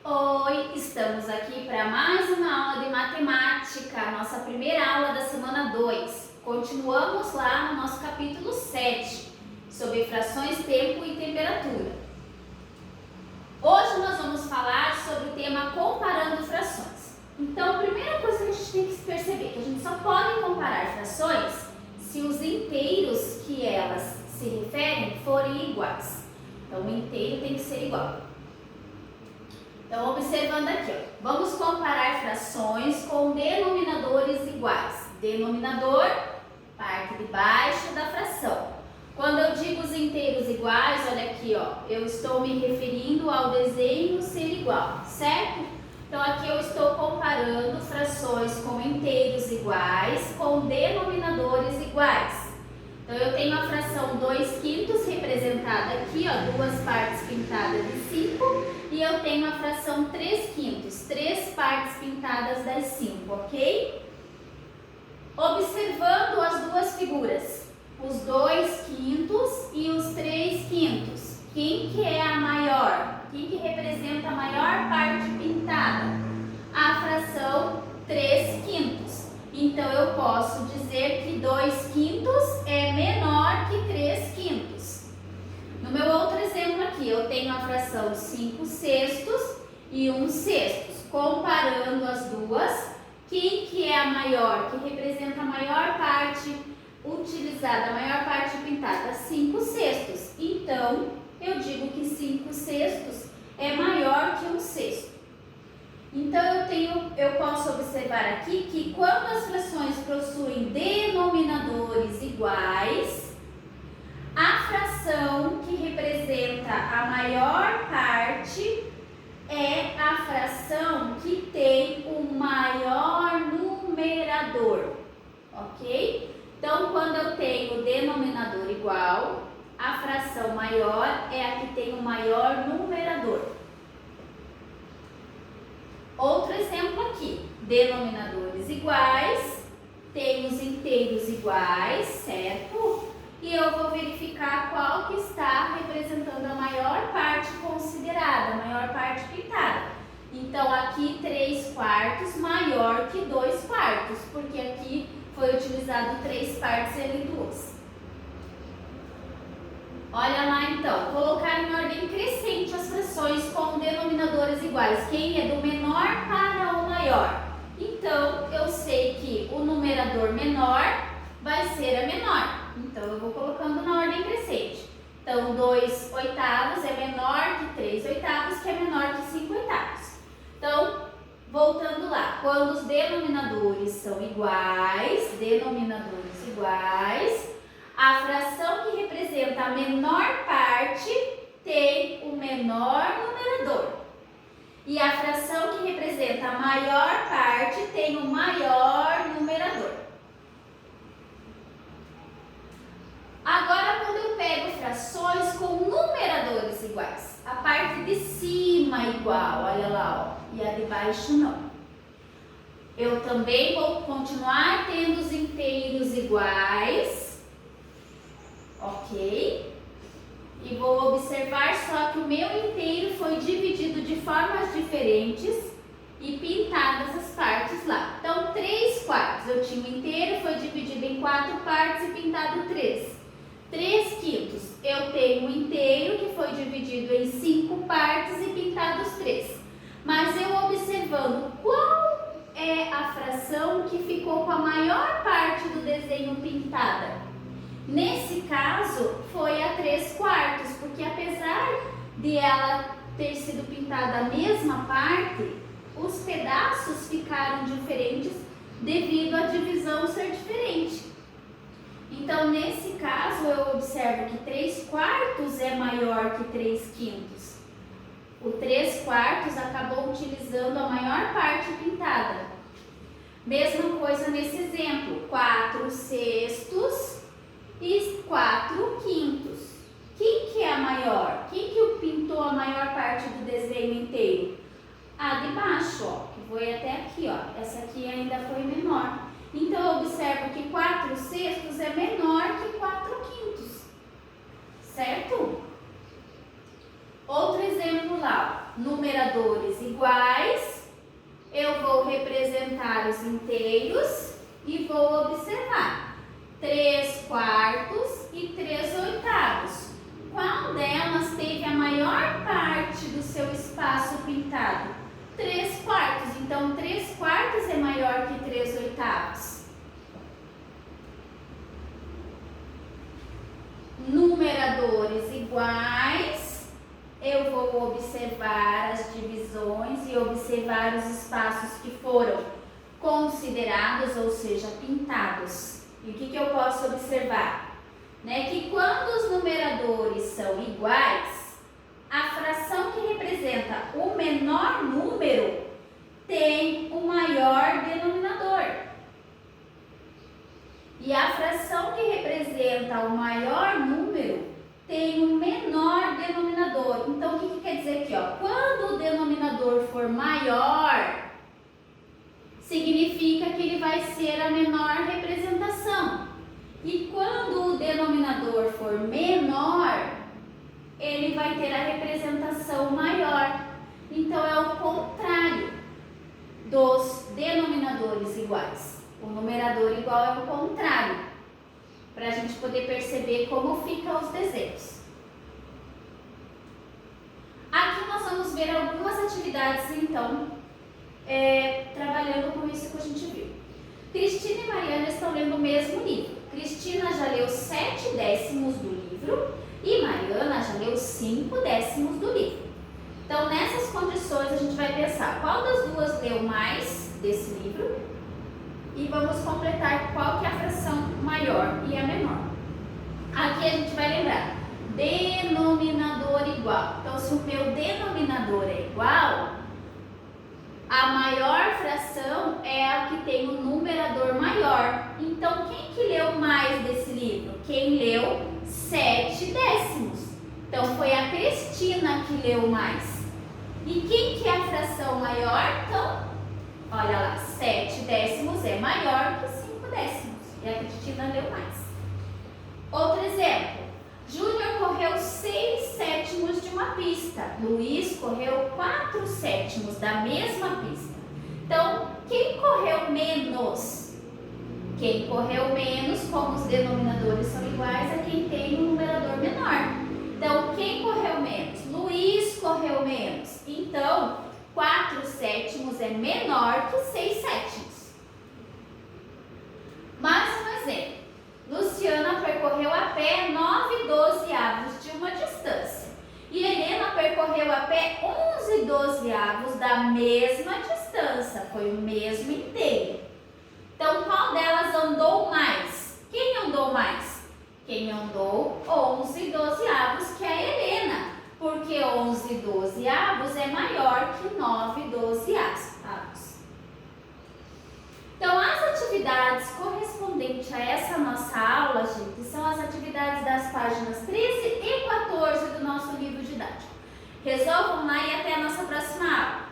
Oi, estamos aqui para mais uma aula de matemática, nossa primeira aula da semana 2. Continuamos lá no nosso capítulo 7, sobre frações, tempo e temperatura. Hoje nós vamos falar sobre o tema comparando frações. Então, a primeira coisa que a gente tem que perceber é que a gente só pode comparar frações se os inteiros que elas se referem forem iguais. Então, o inteiro tem que ser igual. Então, observando aqui, ó, vamos comparar frações com denominadores iguais. Denominador, parte de baixo da fração. Quando eu digo os inteiros iguais, olha aqui, ó, eu estou me referindo ao desenho ser igual, certo? Então, aqui eu estou comparando frações com inteiros iguais com denominadores iguais. Então, eu tenho a fração 2/5 representada aqui, ó, duas partes pintadas de 5, e eu tenho a fração 3/5, três partes pintadas das 5, ok? Observando as duas figuras, os 2/5 e os 3/5, quem que é a maior? Quem que representa a maior parte pintada? A fração 3/5. Então, eu posso dizer que 2/5 é menor que 3/5. No meu outro exemplo aqui, eu tenho a fração 5/6 e 1/6. Comparando as duas, quem que é a maior, que representa a maior parte utilizada, a maior parte pintada? 5/6. Então, eu digo que 5/6 é maior que 1/6. Então, eu posso observar aqui que quando as frações possuem denominadores iguais, a fração que representa a maior parte é a fração que tem o maior numerador, ok? Então, quando eu tenho denominador igual, a fração maior é a que tem o maior numerador. Outro exemplo aqui, denominadores iguais, tem os inteiros iguais, certo? E eu vou verificar qual que está representando a maior parte considerada, a maior parte pintada. Então, aqui 3/4 maior que 2/4, porque aqui foi utilizado 3 partes entre 2. Olha lá então, colocar em ordem crescente as frações com denominadores iguais. Quem é do menor para o maior? Então, eu sei que o numerador menor vai ser a menor. Então, eu vou colocando na ordem crescente. Então, 2/8 é menor que 3/8, que é menor que 5/8. Então, voltando lá, quando os denominadores são iguais, a fração que representa a menor parte tem o menor numerador. E a fração que representa a maior parte tem o maior numerador. Agora, quando eu pego frações com numeradores iguais, a parte de cima igual, olha lá, ó, e a de baixo não. Eu também vou continuar tendo os inteiros iguais, ok? E vou observar só que o meu inteiro foi dividido de formas diferentes e pintadas as partes lá. Então, 3/4, eu tinha o inteiro, foi dividido em 4 partes e pintado 3. 3/5, eu tenho o inteiro que foi dividido em 5 partes e pintados 3. Mas eu observando qual é a fração que ficou com a maior parte do desenho pintada. Nesse caso, foi a 3/4, porque apesar de ela ter sido pintada a mesma parte, os pedaços ficaram diferentes devido à divisão ser diferente. Então, nesse caso, eu observo que 3/4 é maior que 3/5. O 3/4 acabou utilizando a maior parte pintada. Mesma coisa nesse exemplo, 4/6 e 4/5. Quem que é a maior? Quem que pintou a maior parte do desenho inteiro? A de baixo, ó, que foi até aqui, ó. Essa aqui ainda foi menor. Então, eu observo que 4/6 é menor que 4/5, certo? numeradores iguais, eu vou representar os inteiros e vou observar 3/4 e 3/8. Qual delas teve a maior parte do seu espaço pintado? 3/4. Então, 3/4 é maior que 3/8. Numeradores iguais, eu vou observar as divisões e observar os espaços que foram considerados, ou seja, pintados. E o que eu posso observar? Que quando os numeradores são iguais, a fração que representa o menor número tem o maior denominador. E a fração que representa o maior número tem o menor denominador. Então, o que quer dizer aqui? Quando o denominador for maior, significa que ele vai ser a menor representação. E quando o denominador for menor, ele vai ter a representação maior. Então, é o contrário dos denominadores iguais. O numerador igual é o contrário, para a gente poder perceber como ficam os desenhos. Aqui nós vamos ver algumas atividades, então, trabalhando com isso que a gente viu. Cristina e Mariana estão lendo o mesmo livro. Cristina já leu 7/10 do livro e Mariana já leu 5/10 do livro. Então, nessas condições, a gente vai pensar qual das duas leu mais desse livro e vamos completar qual que é a fração maior e a menor. Aqui a gente vai lembrar, denominador igual. Então, se o meu denominador é igual, a maior fração é a que tem o numerador maior. Então, quem que leu mais desse livro? Quem leu 7/10. Então, foi a Cristina que leu mais. E quem que é a fração maior? Então, olha lá, 7/10 é maior que 5/10. E a Cristina leu mais. Outro exemplo. Júnior correu 6/7 de uma pista. Luiz correu 4/7 da mesma pista. Então, quem correu menos? Quem correu menos, como os denominadores são iguais, é quem tem um numerador menor. Então, quem correu menos? Luiz correu menos. Então, 4/7 é menor que 6/7. Mais um exemplo. Luciana percorreu a pé 9/12 de uma distância. E Helena percorreu a pé 11/12 da mesma distância. Foi o mesmo inteiro. Então, qual delas andou mais? Quem andou mais? Quem andou 11/12, que é a Helena. Porque 11/12 é maior que 9/12. Então, as atividades correspondentes a essa nossa aula, gente, são as atividades das páginas 13 e 14 do nosso livro didático. Resolvam lá e até a nossa próxima aula.